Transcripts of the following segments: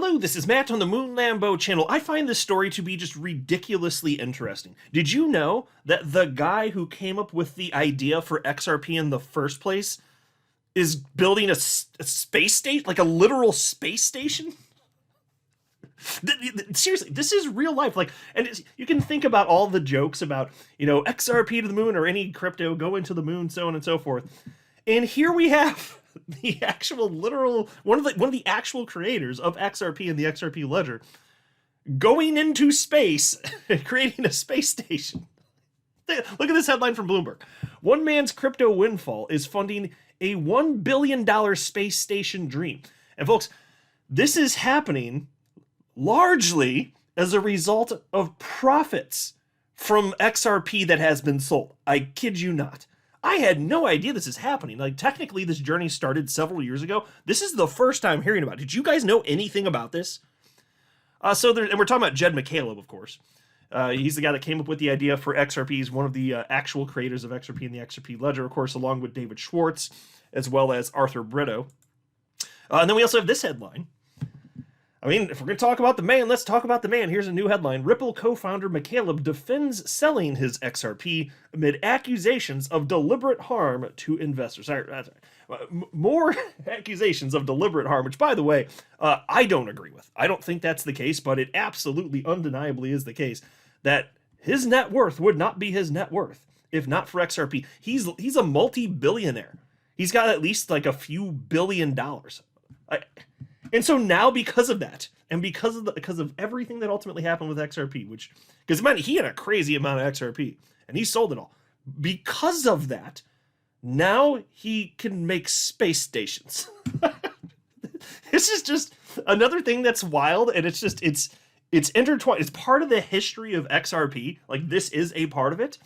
Hello, this is Matt on the Moon Lambo channel. I find this story to be just ridiculously interesting. Did you know that the guy who came up with the idea for XRP in the first place is building a space station, like a literal space station? Seriously, this is real life. Like, and you can think about all the jokes about, XRP to the moon or any crypto going to the moon, so on and so forth. And here we have the actual literal one of the actual creators of XRP and the XRP ledger going into space and creating a space station. Look at this headline from Bloomberg. One man's crypto windfall is funding a $1 billion space station dream. And folks, this is happening largely as a result of profits from XRP that has been sold. I kid you not. I had no idea this is happening. Like, technically, this journey started several years ago. This is the first time hearing about it. Did you guys know anything about this? And we're talking about Jed McCaleb, of course. He's the guy that came up with the idea for XRP. He's one of the actual creators of XRP and the XRP ledger, of course, along with David Schwartz, as well as Arthur Brito. And then we also have this headline. I mean, if we're going to talk about the man, let's talk about the man. Here's a new headline. Ripple co-founder McCaleb defends selling his XRP amid accusations of deliberate harm to investors. Sorry. More accusations of deliberate harm, which, by the way, I don't agree with. I don't think that's the case, but it absolutely, undeniably is the case that his net worth would not be his net worth if not for XRP. He's a multi-billionaire. He's got at least like a few $billion. And so now, because of that, and because of everything that ultimately happened with XRP, because he had a crazy amount of XRP, and he sold it all. Because of that, now he can make space stations. This is just another thing that's wild, and it's intertwined. It's part of the history of XRP. Like, this is a part of it.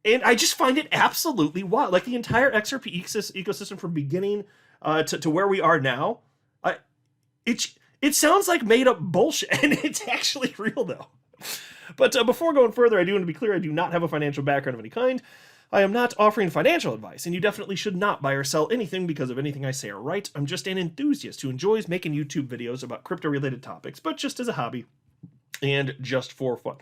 And I just find it absolutely wild. Like, the entire XRP ecosystem from beginning to where we are now, it sounds like made up bullshit, and it's actually real though. But before going further, I do want to be clear, I do not have a financial background of any kind. I am not offering financial advice, and you definitely should not buy or sell anything because of anything I say or write. I'm just an enthusiast who enjoys making YouTube videos about crypto-related topics, but just as a hobby and just for fun.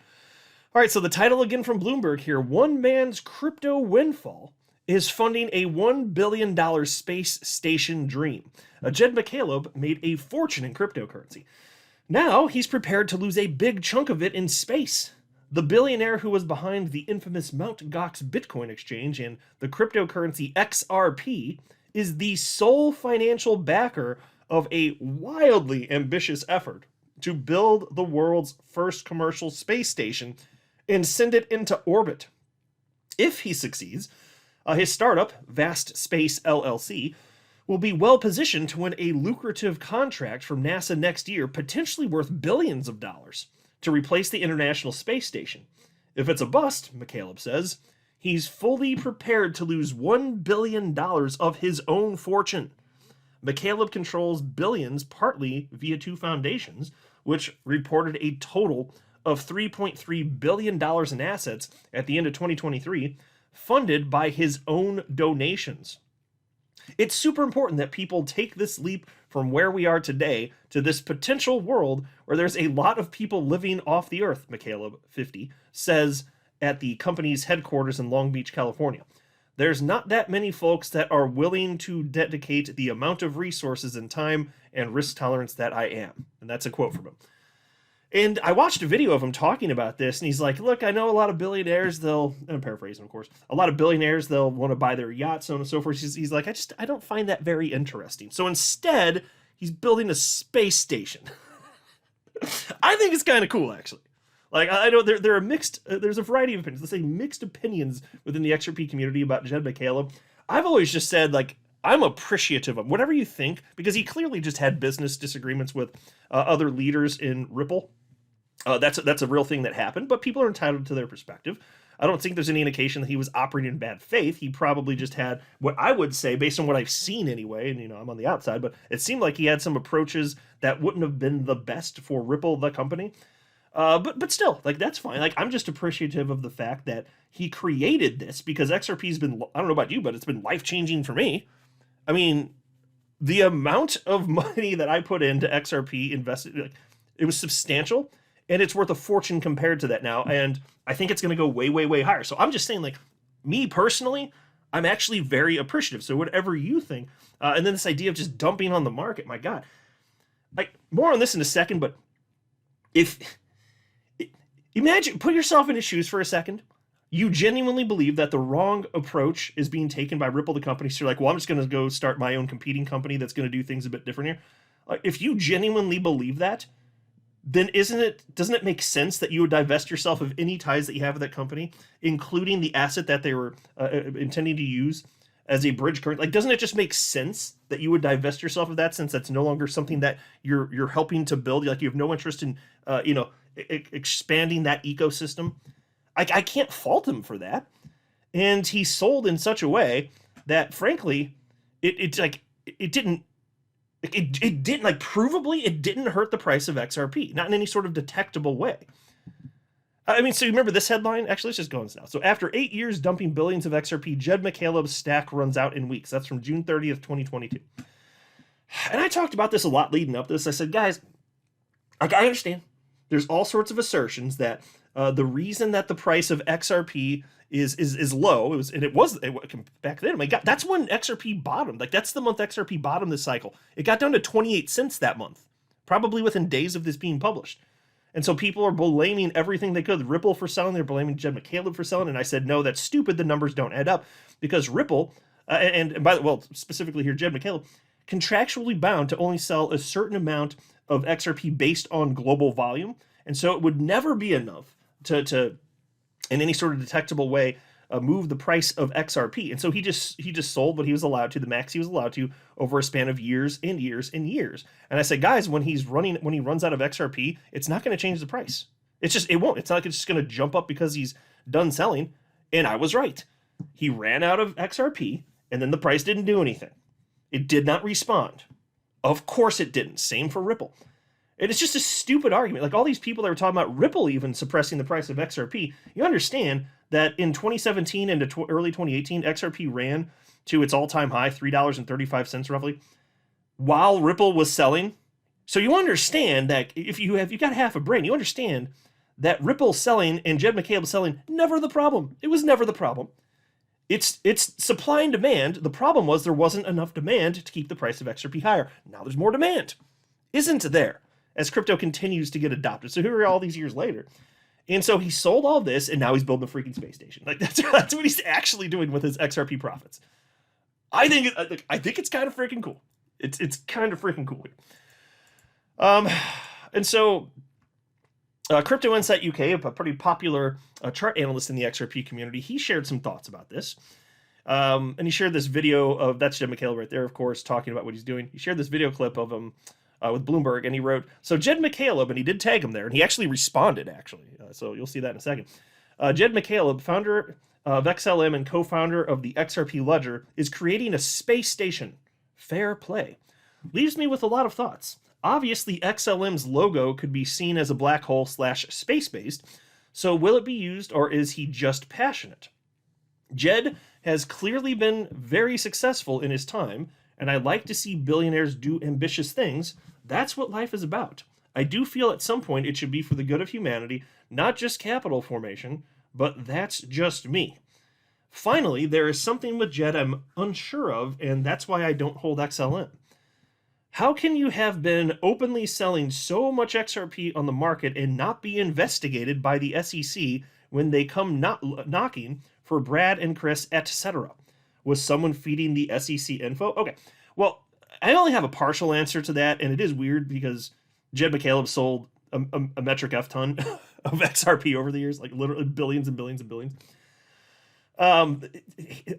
All right, so the title again from Bloomberg here, one man's crypto windfall is funding a $1 billion space station dream. Jed McCaleb made a fortune in cryptocurrency. Now he's prepared to lose a big chunk of it in space. The billionaire who was behind the infamous Mt. Gox Bitcoin exchange and the cryptocurrency XRP is the sole financial backer of a wildly ambitious effort to build the world's first commercial space station and send it into orbit. If he succeeds, his startup, Vast Space LLC, will be well positioned to win a lucrative contract from NASA next year, potentially worth billions of dollars, to replace the International Space Station. If it's a bust, McCaleb says, he's fully prepared to lose $1 billion of his own fortune. McCaleb controls billions partly via two foundations, which reported a total of $3.3 billion in assets at the end of 2023, funded by his own donations. It's super important that people take this leap from where we are today to this potential world where there's a lot of people living off the earth, McCaleb, 50, says at the company's headquarters in Long Beach, California. There's not that many folks that are willing to dedicate the amount of resources and time and risk tolerance that I am. And that's a quote from him. And I watched a video of him talking about this, and he's like, look, I know a lot of billionaires, I'm paraphrasing, of course, a lot of billionaires, they'll want to buy their yachts, so on and so forth. He's like, I don't find that very interesting. So instead, he's building a space station. I think it's kind of cool, actually. Like, I know there are mixed, there's a variety of opinions, let's say mixed opinions within the XRP community about Jed McCaleb. I've always just said, like, I'm appreciative of whatever you think, because he clearly just had business disagreements with other leaders in Ripple. That's a real thing that happened, but people are entitled to their perspective. I don't think there's any indication that he was operating in bad faith. He probably just had what I would say, based on what I've seen anyway, and I'm on the outside, but it seemed like he had some approaches that wouldn't have been the best for Ripple, the company. But still, like, that's fine. Like, I'm just appreciative of the fact that he created this, because XRP's been, I don't know about you, but it's been life-changing for me. I mean, the amount of money that I put into XRP invested, like, it was substantial, and it's worth a fortune compared to that now. And I think it's going to go way, way, way higher. So I'm just saying, like, me personally, I'm actually very appreciative. So whatever you think, and then this idea of just dumping on the market, my God, like, more on this in a second. But if imagine, put yourself in his shoes for a second. You genuinely believe that the wrong approach is being taken by Ripple, the company. So you're like, well, I'm just going to go start my own competing company that's going to do things a bit different here. If you genuinely believe that, then doesn't it make sense that you would divest yourself of any ties that you have with that company, including the asset that they were intending to use as a bridge current? Like, doesn't it just make sense that you would divest yourself of that, since that's no longer something that you're helping to build? Like, you have no interest in expanding that ecosystem. I can't fault him for that. And he sold in such a way that, frankly, it didn't like, provably, it didn't hurt the price of XRP, not in any sort of detectable way. I mean, so you remember this headline? Actually, let's just go on this now. So after 8 years dumping billions of XRP, Jed McCaleb's stack runs out in weeks. That's from June 30th, 2022. And I talked about this a lot leading up to this. I said, guys, like, I understand there's all sorts of assertions that the reason that the price of XRP is low, it was back then. My God, that's when XRP bottomed. Like, that's the month XRP bottomed this cycle. It got down to 28 cents that month, probably within days of this being published. And so people are blaming everything they could. Ripple for selling, they're blaming Jed McCaleb for selling. And I said, no, that's stupid. The numbers don't add up, because Ripple, and by the well, specifically here, Jed McCaleb, contractually bound to only sell a certain amount of XRP based on global volume. And so it would never be enough to in any sort of detectable way move the price of XRP. And so he just sold what he was allowed to, the max he was allowed to, over a span of years and years and years. And I said, guys, when he runs out of XRP, it's not going to change the price. It won't. It's not like it's just going to jump up because he's done selling. And I was right. He ran out of XRP, and then the price didn't do anything. It did not respond. Of course it didn't. Same for Ripple. And it's just a stupid argument. Like, all these people that were talking about Ripple even suppressing the price of XRP, you understand that in 2017 into early 2018, XRP ran to its all-time high, $3.35 roughly, while Ripple was selling. So you understand that if you got half a brain, you understand that Ripple selling and Jed McCaleb selling, never the problem. It was never the problem. It's supply and demand. The problem was there wasn't enough demand to keep the price of XRP higher. Now there's more demand. Isn't there? As crypto continues to get adopted. So here we are all these years later. And so he sold all this, and now he's building a freaking space station. Like, that's what he's actually doing with his XRP profits. I think it's kind of freaking cool. It's kind of freaking cool. And so Crypto Insight UK, a pretty popular chart analyst in the XRP community, he shared some thoughts about this. And he shared this video of, that's Jed McCaleb right there, of course, talking about what he's doing. He shared this video clip of him with Bloomberg, and he wrote, so Jed McCaleb, and he did tag him there, and he actually responded, actually. So you'll see that in a second. Jed McCaleb, founder of XLM and co-founder of the XRP Ledger, is creating a space station. Fair play. Leaves me with a lot of thoughts. Obviously, XLM's logo could be seen as a black hole / space-based, so will it be used, or is he just passionate? Jed has clearly been very successful in his time, and I like to see billionaires do ambitious things. That's what life is about. I do feel at some point it should be for the good of humanity, not just capital formation, but that's just me. Finally, there is something with Jed I'm unsure of, and that's why I don't hold XLM. How can you have been openly selling so much XRP on the market and not be investigated by the SEC when they come knocking for Brad and Chris, etc.? Was someone feeding the SEC info? Okay, well, I only have a partial answer to that, and it is weird because Jed McCaleb sold a metric F ton of XRP over the years, like literally billions and billions and billions.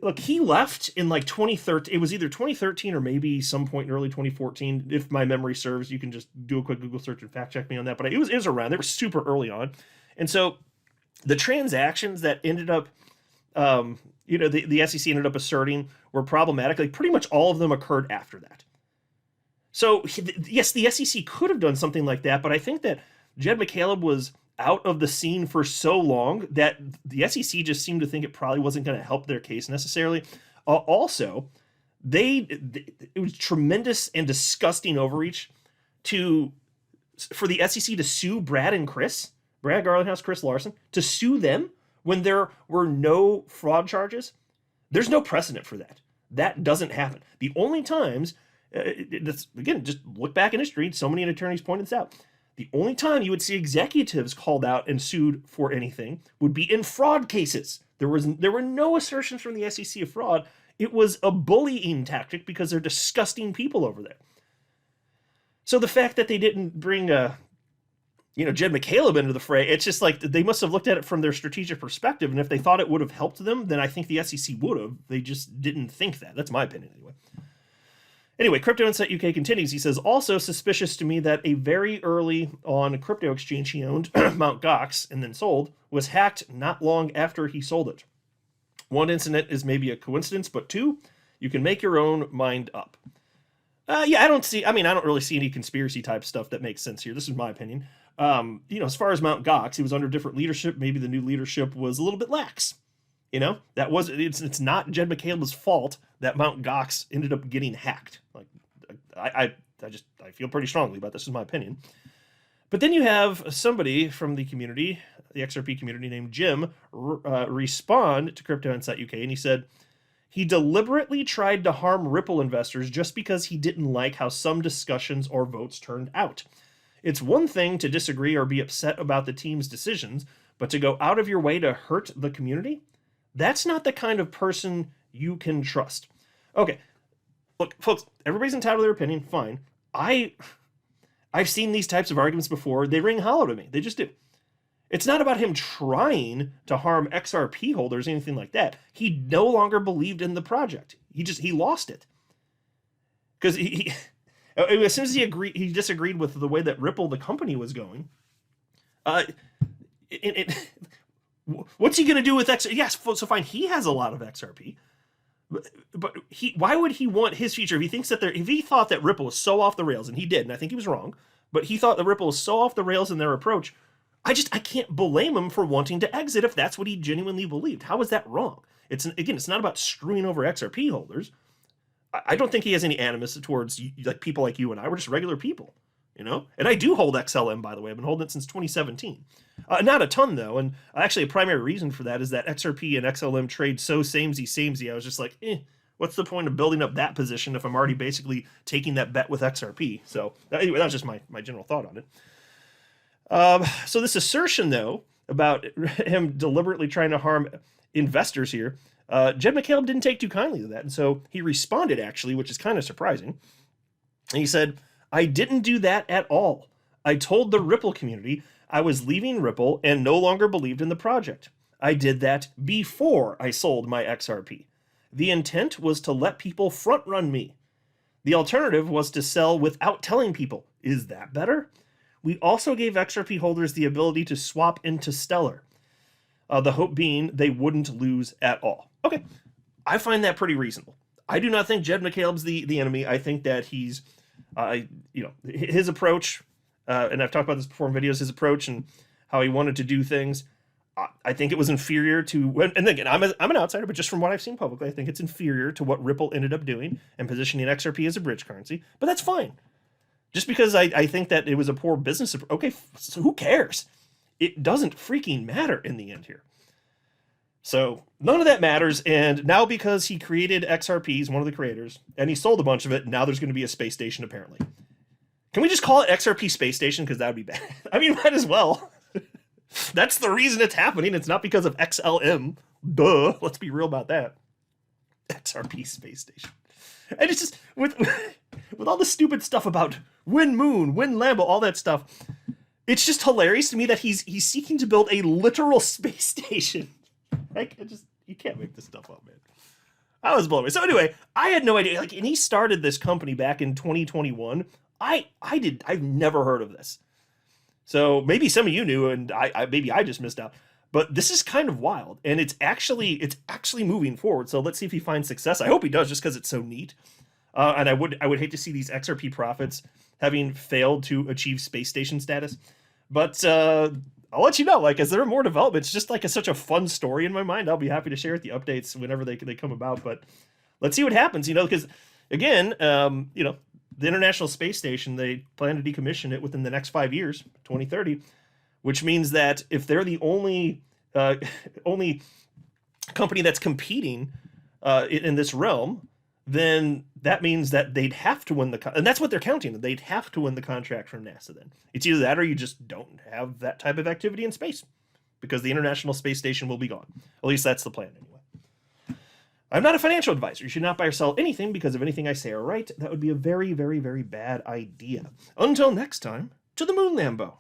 Look, he left in like 2013. It was either 2013 or maybe some point in early 2014. If my memory serves, you can just do a quick Google search and fact check me on that. But it was around. They were super early on. And so the transactions that ended up, the SEC ended up asserting were problematic. Like, pretty much all of them occurred after that. So yes, the SEC could have done something like that, but I think that Jed McCaleb was out of the scene for so long that the SEC just seemed to think it probably wasn't going to help their case necessarily. Also, it was tremendous and disgusting overreach for the SEC to sue Brad Garlinghouse, Chris Larson, to sue them when there were no fraud charges. There's no precedent for that. That doesn't happen. The only times, again, just look back in history, so many attorneys pointed this out. The only time you would see executives called out and sued for anything would be in fraud cases. There were no assertions from the SEC of fraud. It was a bullying tactic because they're disgusting people over there. So the fact that they didn't bring Jed McCaleb into the fray, it's just like they must have looked at it from their strategic perspective, and if they thought it would have helped them, then I think the SEC would have. They just didn't think that. That's my opinion anyway. Anyway, Crypto Insight UK continues. He says, also suspicious to me that a very early on crypto exchange he owned, Mt. Gox, and then sold, was hacked not long after he sold it. One incident is maybe a coincidence, but two, you can make your own mind up. I don't really see any conspiracy type stuff that makes sense here. This is my opinion. As far as Mt. Gox, he was under different leadership. Maybe the new leadership was a little bit lax. It's not Jed McCaleb's fault that Mt. Gox ended up getting hacked. Like, I feel pretty strongly about this, is my opinion. But then you have somebody from the community, the XRP community named Jim, respond to Crypto Insight UK, and he said, he deliberately tried to harm Ripple investors just because he didn't like how some discussions or votes turned out. It's one thing to disagree or be upset about the team's decisions, but to go out of your way to hurt the community? That's not the kind of person you can trust. Okay, look, folks, everybody's entitled to their opinion, fine. I've seen these types of arguments before. They ring hollow to me. They just do. It's not about him trying to harm XRP holders, anything like that. He no longer believed in the project. He lost it. Because as soon as he disagreed with the way that Ripple, the company, was going. What's he going to do with XRP? Yes, so fine, he has a lot of XRP. But why would he want his future if he thought that Ripple was so off the rails, and he did, and I think he was wrong, but he thought that Ripple was so off the rails in their approach, I can't blame him for wanting to exit if that's what he genuinely believed. How is that wrong? It's not about screwing over XRP holders. I don't think he has any animus towards like people like you and I. We're just regular people, And I do hold XLM, by the way. I've been holding it since 2017. Not a ton, though, and actually a primary reason for that is that XRP and XLM trade so samey. I was just like, what's the point of building up that position if I'm already basically taking that bet with XRP? So anyway, that was just my general thought on it. So this assertion, though, about him deliberately trying to harm investors here, Jed McCaleb didn't take too kindly to that, and so he responded, actually, which is kind of surprising. And he said, I didn't do that at all. I told the Ripple community I was leaving Ripple and no longer believed in the project. I did that before I sold my XRP. The intent was to let people front run me. The alternative was to sell without telling people. Is that better? We also gave XRP holders the ability to swap into Stellar. The hope being they wouldn't lose at all. Okay, I find that pretty reasonable. I do not think Jed McCaleb's the enemy. I think that he's, his approach, and I've talked about this before in videos, his approach and how he wanted to do things, I think it was inferior to, and again, I'm an outsider, but just from what I've seen publicly, I think it's inferior to what Ripple ended up doing and positioning XRP as a bridge currency, but that's fine. Just because I think that it was a poor business, okay, so who cares? It doesn't freaking matter in the end here. So none of that matters, and now because he created XRP, he's one of the creators, and he sold a bunch of it, now there's going to be a space station apparently. Can we just call it XRP Space Station? Because that would be bad. I mean, might as well. That's the reason it's happening. It's not because of XLM. Duh. Let's be real about that. XRP Space Station. And it's just, with all the stupid stuff about Win Moon, Win Lambo, all that stuff, it's just hilarious to me that he's seeking to build a literal space station. Like, you can't make this stuff up, man. I was blown away. So anyway, I had no idea. Like, and he started this company back in 2021. I've never heard of this. So maybe some of you knew, and maybe I just missed out. But this is kind of wild, and it's actually moving forward. So let's see if he finds success. I hope he does, just because it's so neat. And I would hate to see these XRP profits having failed to achieve space station status. But I'll let you know. Like, as there are more developments, just like such a fun story in my mind, I'll be happy to share with you updates whenever they come about. But let's see what happens. Because again, the International Space Station, they plan to decommission it within the next 5 years, 2030, which means that if they're the only only company that's competing in this realm, then that means that they'd have to win and that's what they're counting. They'd have to win the contract from NASA. Then it's either that or you just don't have that type of activity in space, because the International Space Station will be gone. At least that's the plan anyway. I'm not a financial advisor. You should not buy or sell anything because of anything I say or write. That would be a very, very, very bad idea. Until next time, to the moon, Lambo.